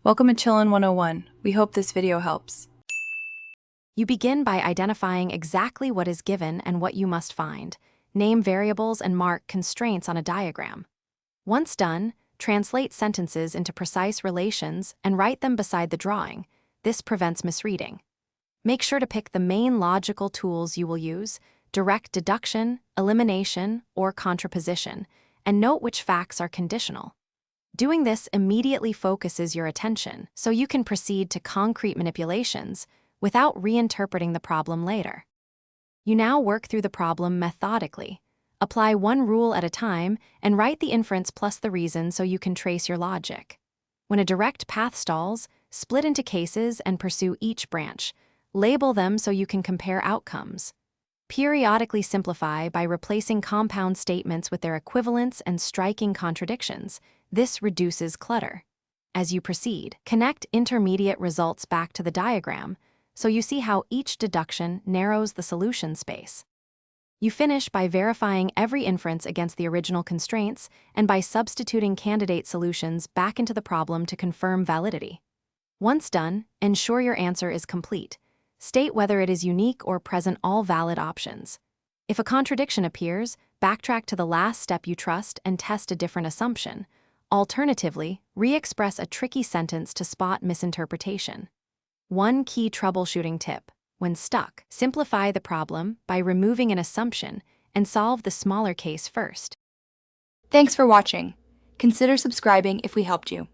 Welcome to Chillin' 101. We hope this video helps. You begin by identifying exactly what is given and what you must find. Name variables and mark constraints on a diagram. Once done, translate sentences into precise relations and write them beside the drawing. This prevents misreading. Make sure to pick the main logical tools you will use: direct deduction, elimination, or contraposition, and note which facts are conditional. Doing this immediately focuses your attention, so you can proceed to concrete manipulations without reinterpreting the problem later. You now work through the problem methodically. Apply one rule at a time and write the inference plus the reason so you can trace your logic. When a direct path stalls, split into cases and pursue each branch. Label them so you can compare outcomes. Periodically simplify by replacing compound statements with their equivalents and striking contradictions. This reduces clutter. As you proceed, connect intermediate results back to the diagram so you see how each deduction narrows the solution space. You finish by verifying every inference against the original constraints and by substituting candidate solutions back into the problem to confirm validity. Once done, ensure your answer is complete. State whether it is unique or present all valid options. If a contradiction appears, backtrack to the last step you trust and test a different assumption. Alternatively, re-express a tricky sentence to spot misinterpretation. One key troubleshooting tip: when stuck, simplify the problem by removing an assumption and solve the smaller case first. Thanks for watching. Consider subscribing if we helped you.